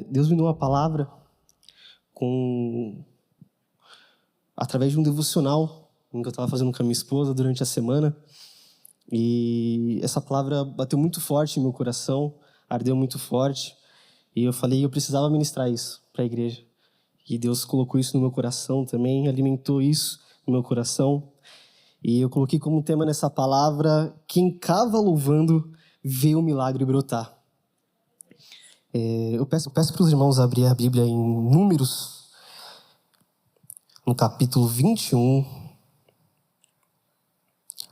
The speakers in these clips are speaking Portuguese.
Deus me deu uma palavra através de um devocional que eu estava fazendo com a minha esposa durante a semana. E essa palavra bateu muito forte no meu coração, ardeu muito forte. E eu falei que eu precisava ministrar isso para a igreja. E Deus colocou isso no meu coração também, alimentou isso no meu coração. E eu coloquei como tema nessa palavra: quem cava louvando vê o milagre brotar. Eu peço para os irmãos abrir a Bíblia em Números, no capítulo 21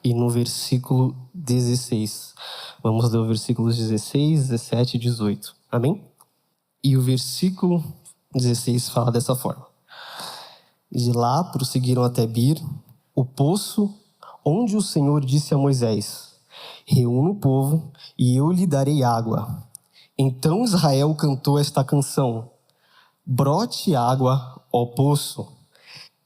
e no versículo 16. Vamos ler os versículos 16, 17 e 18. Amém? E o versículo 16 fala dessa forma: de lá prosseguiram até Bir, o poço onde o Senhor disse a Moisés: reúna o povo e eu lhe darei água. Então Israel cantou esta canção: brote água, ó poço.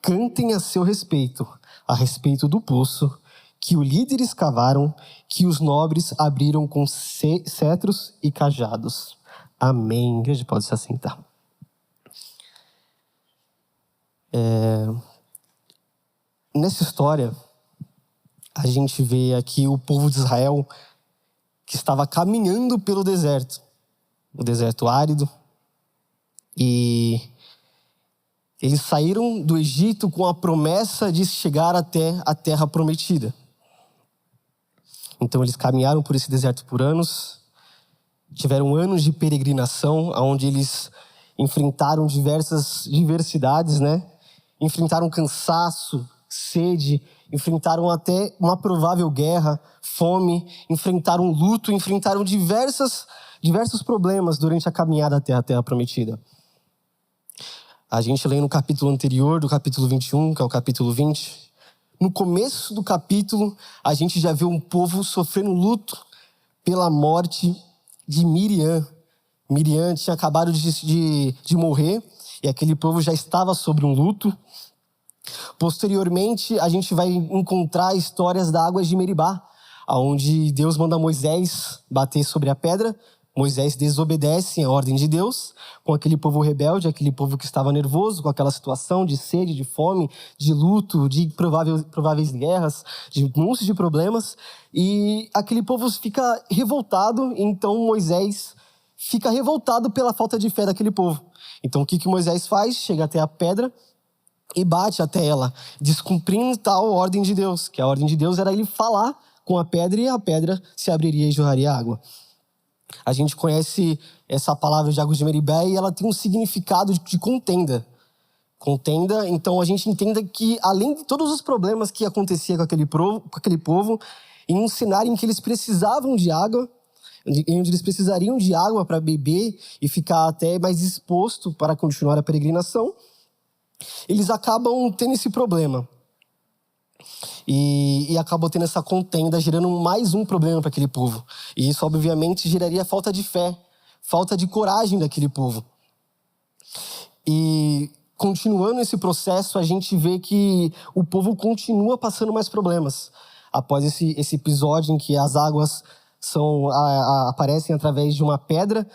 Cantem a seu respeito, a respeito do poço, que os líderes cavaram, que os nobres abriram com cetros e cajados. Amém. A igreja pode se assentar. Nessa história, a gente vê aqui o povo de Israel que estava caminhando pelo deserto. O deserto árido. E eles saíram do Egito com a promessa de chegar até a terra prometida. Então eles caminharam por esse deserto por anos, tiveram anos de peregrinação, onde eles enfrentaram diversas diversidades, né? Enfrentaram cansaço, sede, enfrentaram até uma provável guerra, fome, enfrentaram luto, enfrentaram diversos problemas durante a caminhada até a terra prometida. A gente lê no capítulo anterior, do capítulo 21, que é o capítulo 20. No começo do capítulo, a gente já vê um povo sofrendo luto pela morte de Miriam. Miriam tinha acabado de morrer e aquele povo já estava sobre um luto. Posteriormente, a gente vai encontrar histórias da água de Meribá, onde Deus manda Moisés bater sobre a pedra. Moisés desobedece a ordem de Deus, com aquele povo rebelde, aquele povo que estava nervoso, com aquela situação de sede, de fome, de luto, de prováveis guerras, de montes de problemas. E aquele povo fica revoltado, então Moisés fica revoltado pela falta de fé daquele povo. Então o que Moisés faz? Chega até a pedra e bate até ela, descumprindo tal ordem de Deus, que a ordem de Deus era ele falar com a pedra e a pedra se abriria e jorraria água. A gente conhece essa palavra de água de Meribá e ela tem um significado de contenda. Contenda, então a gente entende que além de todos os problemas que acontecia com aquele povo, em um cenário em que eles precisavam de água, onde eles precisariam de água para beber e ficar até mais exposto para continuar a peregrinação, eles acabam tendo esse problema. E acabou tendo essa contenda, gerando mais um problema para aquele povo. E isso, obviamente, geraria falta de fé, falta de coragem daquele povo. E, continuando esse processo, a gente vê que o povo continua passando mais problemas. Após esse episódio em que as águas aparecem através de uma pedra,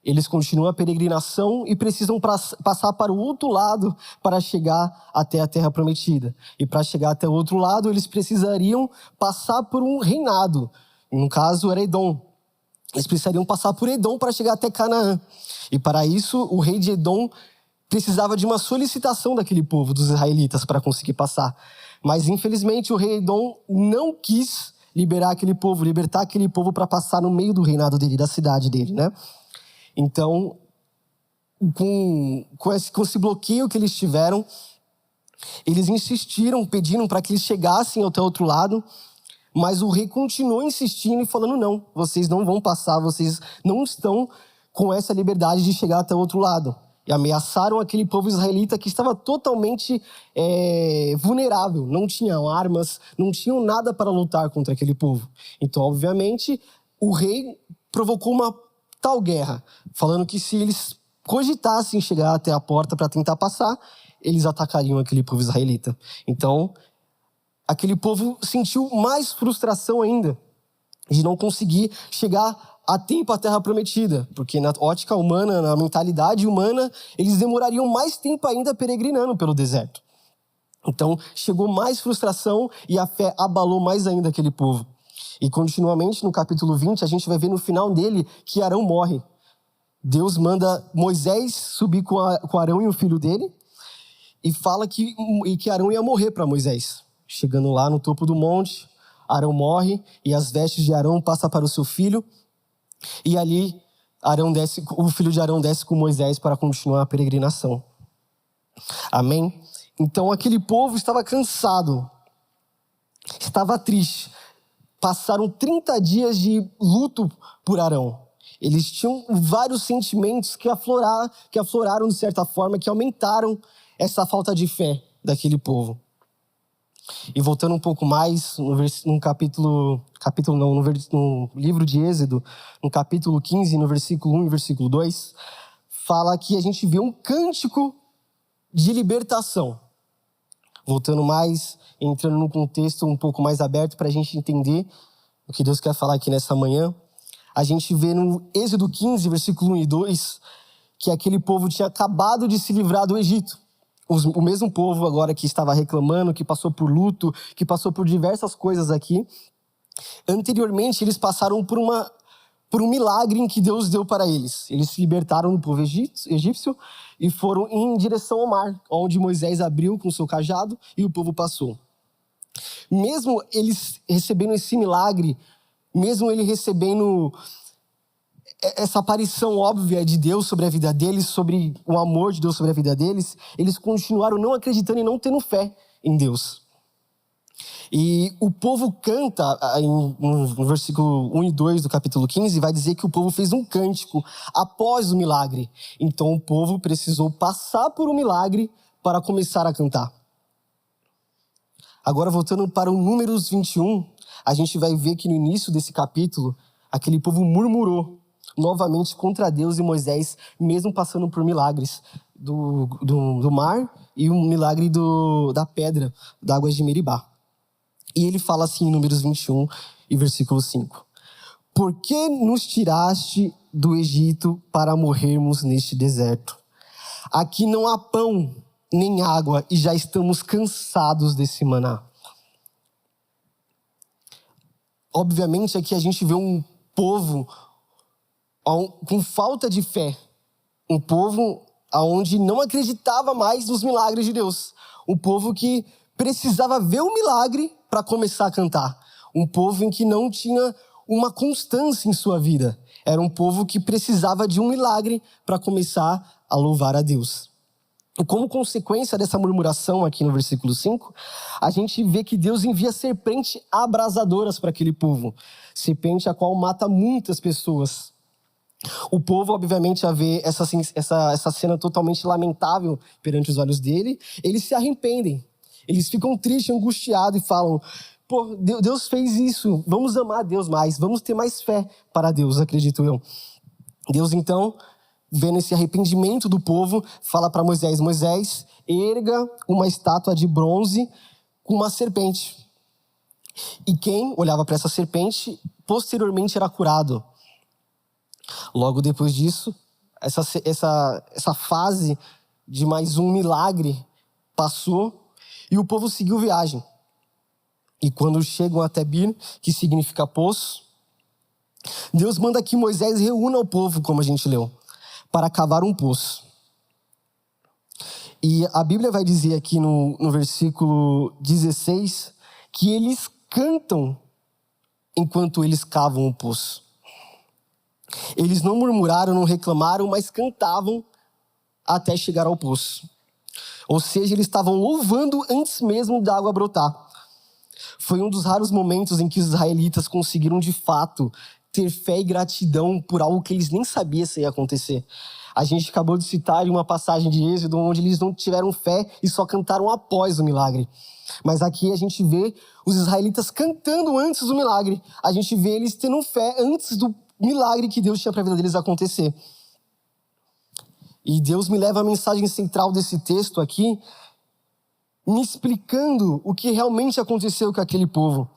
eles continuam a peregrinação e precisam passar para o outro lado para chegar até a terra prometida. E para chegar até o outro lado, eles precisariam passar por um reinado. No caso, era Edom. Eles precisariam passar por Edom para chegar até Canaã. E para isso, o rei de Edom precisava de uma solicitação daquele povo, dos israelitas, para conseguir passar. Mas, infelizmente, o rei Edom não quis libertar aquele povo para passar no meio do reinado dele, da cidade dele, né? Então, com esse bloqueio que eles tiveram, eles insistiram, pediram para que eles chegassem até o outro lado, mas o rei continuou insistindo e falando: não, vocês não vão passar, vocês não estão com essa liberdade de chegar até o outro lado. E ameaçaram aquele povo israelita que estava totalmente vulnerável, não tinham armas, não tinham nada para lutar contra aquele povo. Então, obviamente, o rei provocou uma tal guerra, falando que se eles cogitassem chegar até a porta para tentar passar, eles atacariam aquele povo israelita. Então, aquele povo sentiu mais frustração ainda de não conseguir chegar a tempo a terra prometida, porque na ótica humana, na mentalidade humana, eles demorariam mais tempo ainda peregrinando pelo deserto. Então, chegou mais frustração e a fé abalou mais ainda aquele povo. E continuamente, no capítulo 20, a gente vai ver no final dele que Arão morre. Deus manda Moisés subir com Arão e o filho dele e fala que Arão ia morrer para Moisés. Chegando lá no topo do monte, Arão morre e as vestes de Arão passam para o seu filho. E ali, o filho de Arão desce com Moisés para continuar a peregrinação. Amém? Então aquele povo estava cansado, estava triste. Passaram 30 dias de luto por Arão. Eles tinham vários sentimentos que afloraram de certa forma, que aumentaram essa falta de fé daquele povo. E voltando um pouco mais, no livro de Êxodo, no capítulo 15, no versículo 1 e versículo 2, fala que a gente vê um cântico de libertação. Voltando mais, entrando num contexto um pouco mais aberto para a gente entender o que Deus quer falar aqui nessa manhã. A gente vê no Êxodo 15, versículo 1 e 2, que aquele povo tinha acabado de se livrar do Egito. O mesmo povo agora que estava reclamando, que passou por luto, que passou por diversas coisas aqui. Anteriormente, eles passaram por um milagre em que Deus deu para eles. Eles se libertaram do povo egípcio e foram em direção ao mar, onde Moisés abriu com seu cajado e o povo passou. Mesmo eles recebendo esse milagre, mesmo ele recebendo essa aparição óbvia de Deus sobre a vida deles, sobre o amor de Deus sobre a vida deles, eles continuaram não acreditando e não tendo fé em Deus. E o povo canta, no versículo 1 e 2 do capítulo 15, vai dizer que o povo fez um cântico após o milagre. Então o povo precisou passar por um milagre para começar a cantar. Agora, voltando para o Números 21, a gente vai ver que no início desse capítulo, aquele povo murmurou novamente contra Deus e Moisés, mesmo passando por milagres do mar e um milagre da pedra, da água de Meribá. E ele fala assim em Números 21 e versículo 5. Por que nos tiraste do Egito para morrermos neste deserto? Aqui não há pão nem água e já estamos cansados desse maná. Obviamente aqui a gente vê um povo com falta de fé. Um povo onde não acreditava mais nos milagres de Deus. Um povo que precisava ver o milagre para começar a cantar. Um povo em que não tinha uma constância em sua vida. Era um povo que precisava de um milagre para começar a louvar a Deus. E como consequência dessa murmuração aqui no versículo 5, a gente vê que Deus envia serpentes abrasadoras para aquele povo. Serpente a qual mata muitas pessoas. O povo, obviamente, a ver essa cena totalmente lamentável perante os olhos dele, eles se arrependem. Eles ficam tristes, angustiados e falam: pô, Deus fez isso, vamos amar a Deus mais, vamos ter mais fé para Deus, acredito eu. Deus, então, vendo esse arrependimento do povo, fala para Moisés: Moisés, erga uma estátua de bronze com uma serpente. E quem olhava para essa serpente, posteriormente era curado. Logo depois disso, essa fase de mais um milagre passou e o povo seguiu viagem. E quando chegam até Bir, que significa poço, Deus manda que Moisés reúna o povo, como a gente leu, para cavar um poço. E a Bíblia vai dizer aqui no versículo 16 que eles cantam enquanto eles cavam o poço. Eles não murmuraram, não reclamaram, mas cantavam até chegar ao poço. Ou seja, eles estavam louvando antes mesmo da água brotar. Foi um dos raros momentos em que os israelitas conseguiram, de fato, ter fé e gratidão por algo que eles nem sabiam se ia acontecer. A gente acabou de citar uma passagem de Êxodo onde eles não tiveram fé e só cantaram após o milagre. Mas aqui a gente vê os israelitas cantando antes do milagre. A gente vê eles tendo fé antes do milagre que Deus tinha para a vida deles acontecer. E Deus me leva à mensagem central desse texto aqui, me explicando o que realmente aconteceu com aquele povo.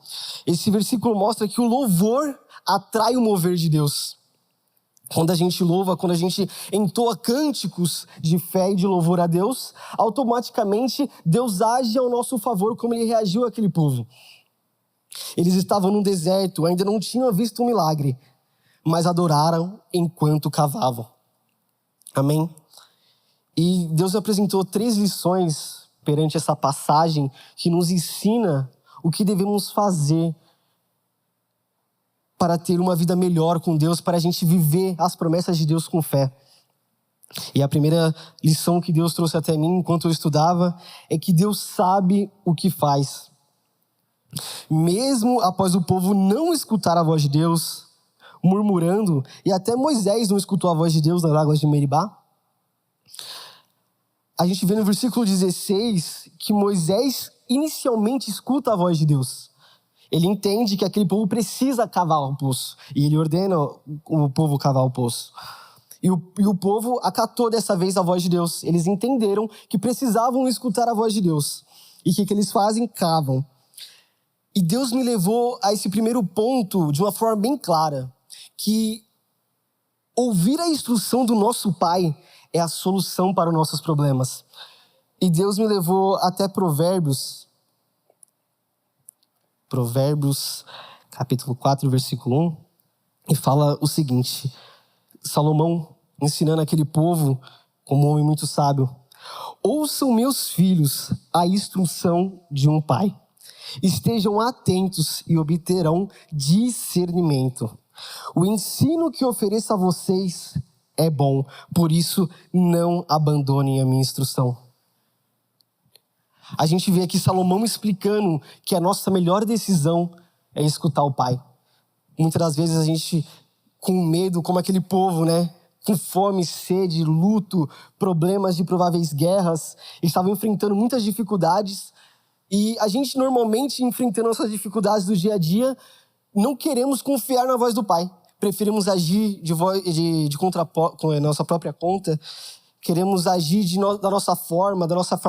Esse versículo mostra que o louvor atrai o mover de Deus. Quando a gente louva, quando a gente entoa cânticos de fé e de louvor a Deus, automaticamente Deus age ao nosso favor, como ele reagiu àquele povo. Eles estavam no deserto, ainda não tinham visto um milagre, mas adoraram enquanto cavavam. Amém? E Deus apresentou 3 lições perante essa passagem que nos ensina o que devemos fazer para ter uma vida melhor com Deus, para a gente viver as promessas de Deus com fé. E a primeira lição que Deus trouxe até mim enquanto eu estudava é que Deus sabe o que faz. Mesmo após o povo não escutar a voz de Deus, murmurando, e até Moisés não escutou a voz de Deus nas águas de Meribá, a gente vê no versículo 16 que Moisés inicialmente escuta a voz de Deus. Ele entende que aquele povo precisa cavar o poço. E ele ordena o povo cavar o poço. E o povo acatou dessa vez a voz de Deus. Eles entenderam que precisavam escutar a voz de Deus. E o que eles fazem? Cavam. E Deus me levou a esse primeiro ponto de uma forma bem clara. Que ouvir a instrução do nosso Pai é a solução para os nossos problemas. E Deus me levou até Provérbios, capítulo 4, versículo 1, e fala o seguinte: Salomão ensinando aquele povo como um homem muito sábio: ouçam, meus filhos, a instrução de um pai. Estejam atentos e obterão discernimento. O ensino que ofereço a vocês é bom, por isso não abandonem a minha instrução. A gente vê aqui Salomão explicando que a nossa melhor decisão é escutar o Pai. Muitas das vezes a gente, com medo, como aquele povo, né? Com fome, sede, luto, problemas de prováveis guerras, estavam enfrentando muitas dificuldades. E a gente normalmente, enfrentando essas dificuldades do dia a dia, não queremos confiar na voz do Pai. Preferimos agir com a nossa própria conta. Queremos agir da nossa forma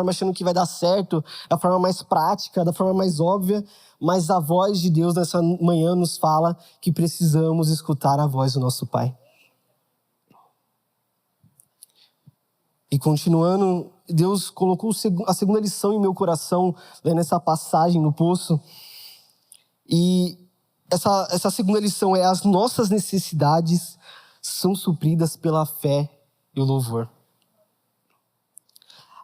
achando que vai dar certo, da forma mais prática, da forma mais óbvia. Mas a voz de Deus nessa manhã nos fala que precisamos escutar a voz do nosso Pai. E continuando, Deus colocou a segunda lição em meu coração, lendo essa passagem no poço. E essa segunda lição é: as nossas necessidades são supridas pela fé e o louvor.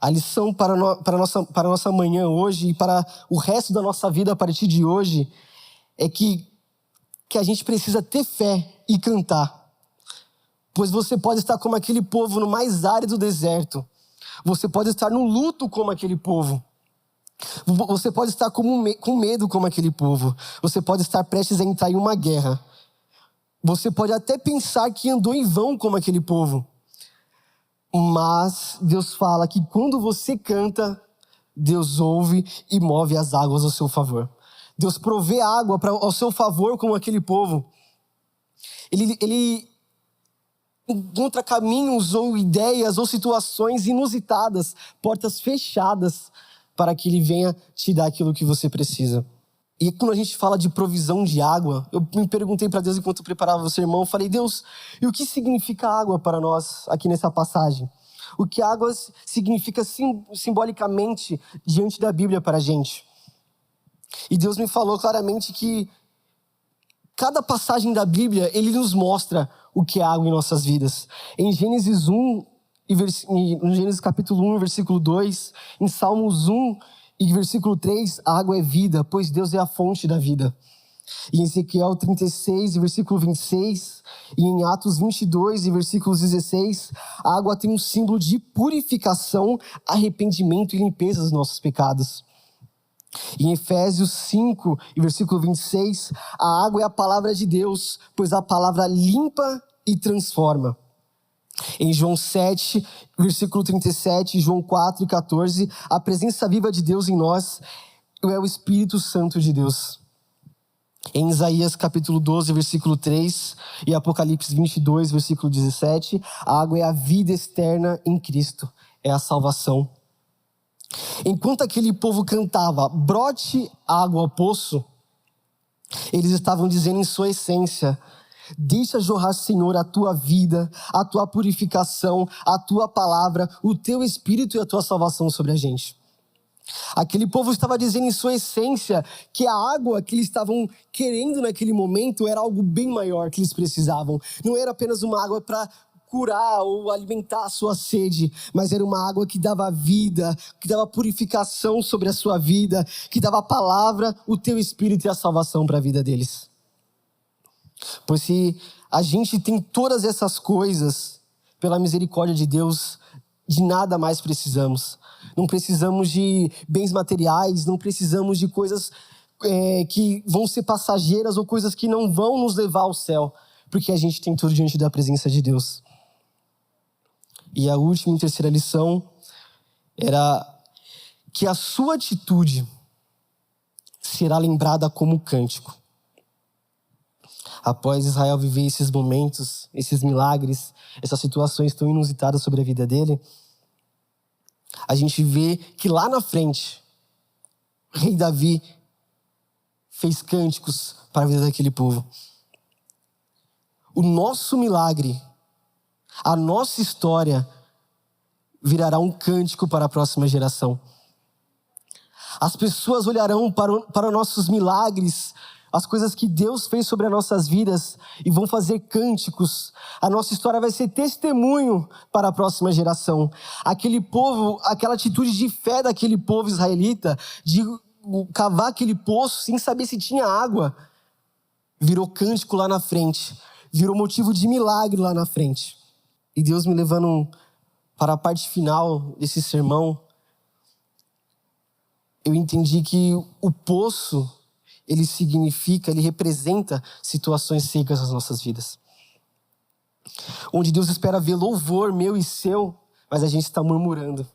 A lição para a nossa manhã hoje e para o resto da nossa vida a partir de hoje é que a gente precisa ter fé e cantar. Pois você pode estar como aquele povo no mais árido deserto. Você pode estar no luto como aquele povo. Você pode estar com medo como aquele povo. Você pode estar prestes a entrar em uma guerra. Você pode até pensar que andou em vão como aquele povo. Mas Deus fala que quando você canta, Deus ouve e move as águas ao seu favor. Deus provê água ao seu favor como aquele povo. Ele encontra caminhos ou ideias ou situações inusitadas, portas fechadas, para que Ele venha te dar aquilo que você precisa. E quando a gente fala de provisão de água, eu me perguntei para Deus enquanto eu preparava o sermão, eu falei: Deus, e o que significa água para nós aqui nessa passagem? O que água significa simbolicamente diante da Bíblia para a gente? E Deus me falou claramente que cada passagem da Bíblia, Ele nos mostra o que é água em nossas vidas. Em Gênesis 1, em Gênesis capítulo 1, versículo 2, em Salmos 1, e versículo 3, a água é vida, pois Deus é a fonte da vida. E em Ezequiel 36, versículo 26, e em Atos 22, versículos 16, a água tem um símbolo de purificação, arrependimento e limpeza dos nossos pecados. E em Efésios 5, versículo 26, a água é a palavra de Deus, pois a palavra limpa e transforma. Em João 7, versículo 37, João 4 e 14, a presença viva de Deus em nós é o Espírito Santo de Deus. Em Isaías capítulo 12, versículo 3 e Apocalipse 22, versículo 17, a água é a vida externa em Cristo, é a salvação. Enquanto aquele povo cantava, brote água ao poço, eles estavam dizendo em sua essência: Deixa jorrar, Senhor, a tua vida, a tua purificação, a tua palavra, o teu espírito e a tua salvação sobre a gente. Aquele povo estava dizendo em sua essência que a água que eles estavam querendo naquele momento era algo bem maior que eles precisavam. Não era apenas uma água para curar ou alimentar a sua sede, mas era uma água que dava vida, que dava purificação sobre a sua vida, que dava a palavra, o teu espírito e a salvação para a vida deles. Pois se a gente tem todas essas coisas, pela misericórdia de Deus, de nada mais precisamos. Não precisamos de bens materiais, não precisamos de coisas que vão ser passageiras ou coisas que não vão nos levar ao céu, porque a gente tem tudo diante da presença de Deus. E a última e terceira lição era que a sua atitude será lembrada como cântico. Após Israel viver esses momentos, esses milagres, essas situações tão inusitadas sobre a vida dele, a gente vê que lá na frente, o rei Davi fez cânticos para a vida daquele povo. O nosso milagre, a nossa história virará um cântico para a próxima geração. As pessoas olharão para os nossos milagres, as coisas que Deus fez sobre as nossas vidas e vão fazer cânticos. A nossa história vai ser testemunho para a próxima geração. Aquele povo, aquela atitude de fé daquele povo israelita, de cavar aquele poço sem saber se tinha água, virou cântico lá na frente, virou motivo de milagre lá na frente. E Deus me levando para a parte final desse sermão, eu entendi que o poço, ele significa, ele representa situações secas nas nossas vidas. Onde Deus espera ver louvor meu e seu, mas a gente está murmurando.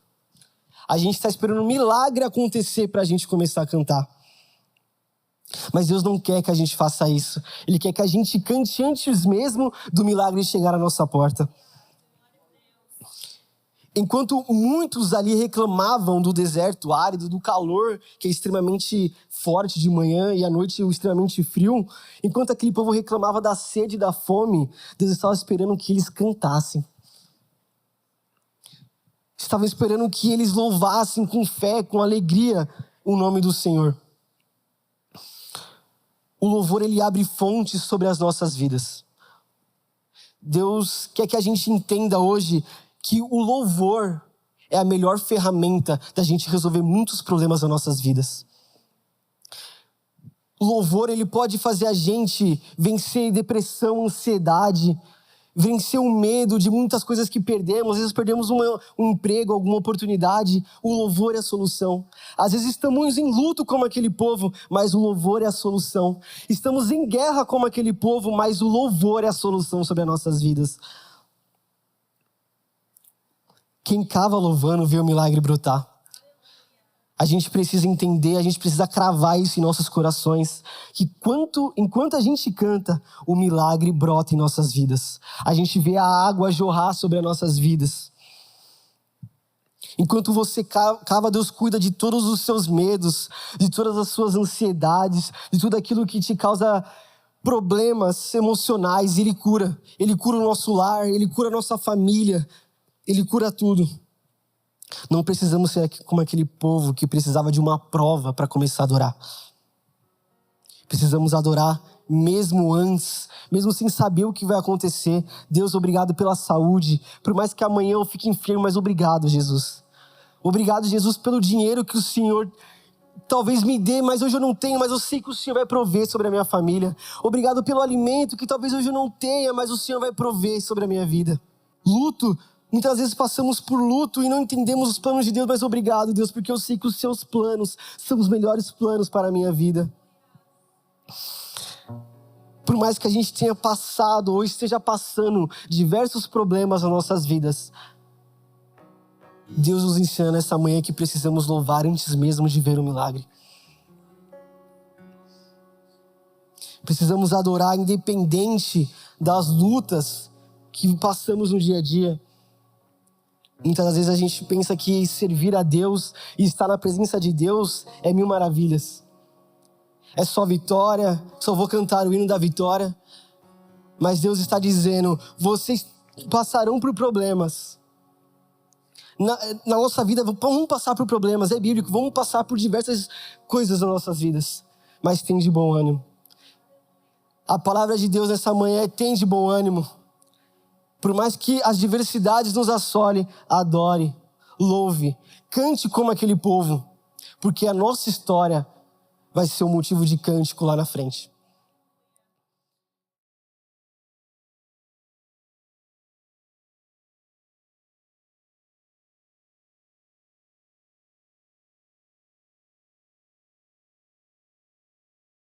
A gente está esperando um milagre acontecer para a gente começar a cantar. Mas Deus não quer que a gente faça isso. Ele quer que a gente cante antes mesmo do milagre chegar à nossa porta. Enquanto muitos ali reclamavam do deserto árido, do calor, que é extremamente forte de manhã e à noite extremamente frio, enquanto aquele povo reclamava da sede e da fome, Deus estava esperando que eles cantassem. Estava esperando que eles louvassem com fé, com alegria, o nome do Senhor. O louvor, ele abre fontes sobre as nossas vidas. Deus quer que a gente entenda hoje que o louvor é a melhor ferramenta da gente resolver muitos problemas das nossas vidas. O louvor, ele pode fazer a gente vencer depressão, ansiedade, vencer o medo de muitas coisas que perdemos. Às vezes perdemos um emprego, alguma oportunidade. O louvor é a solução. Às vezes estamos em luto como aquele povo, mas o louvor é a solução. Estamos em guerra como aquele povo, mas o louvor é a solução sobre as nossas vidas. Quem cava louvando vê o milagre brotar. A gente precisa entender, a gente precisa cravar isso em nossos corações, que enquanto a gente canta, o milagre brota em nossas vidas. A gente vê a água jorrar sobre as nossas vidas. Enquanto você cava, Deus cuida de todos os seus medos, de todas as suas ansiedades, de tudo aquilo que te causa problemas emocionais. Ele cura o nosso lar, Ele cura a nossa família, Ele cura tudo. Não precisamos ser como aquele povo que precisava de uma prova para começar a adorar. Precisamos adorar mesmo antes, mesmo sem saber o que vai acontecer. Deus, obrigado pela saúde. Por mais que amanhã eu fique enfermo, mas obrigado, Jesus. Obrigado, Jesus, pelo dinheiro que o Senhor talvez me dê, mas hoje eu não tenho, mas eu sei que o Senhor vai prover sobre a minha família. Obrigado pelo alimento que talvez hoje eu não tenha, mas o Senhor vai prover sobre a minha vida. Luto. Muitas vezes passamos por luto e não entendemos os planos de Deus, mas obrigado, Deus, porque eu sei que os seus planos são os melhores planos para a minha vida. Por mais que a gente tenha passado ou esteja passando diversos problemas nas nossas vidas, Deus nos ensina nessa manhã que precisamos louvar antes mesmo de ver o milagre. Precisamos adorar independente das lutas que passamos no dia a dia. Muitas das vezes a gente pensa que servir a Deus e estar na presença de Deus é mil maravilhas. É só vitória, só vou cantar o hino da vitória. Mas Deus está dizendo, vocês passarão por problemas. Na nossa vida, vamos passar por problemas, é bíblico, vamos passar por diversas coisas nas nossas vidas. Mas tem de bom ânimo. A palavra de Deus nessa manhã é tem de bom ânimo. Por mais que as diversidades nos assolem, adore, louve, cante como aquele povo. Porque a nossa história vai ser um motivo de cântico lá na frente.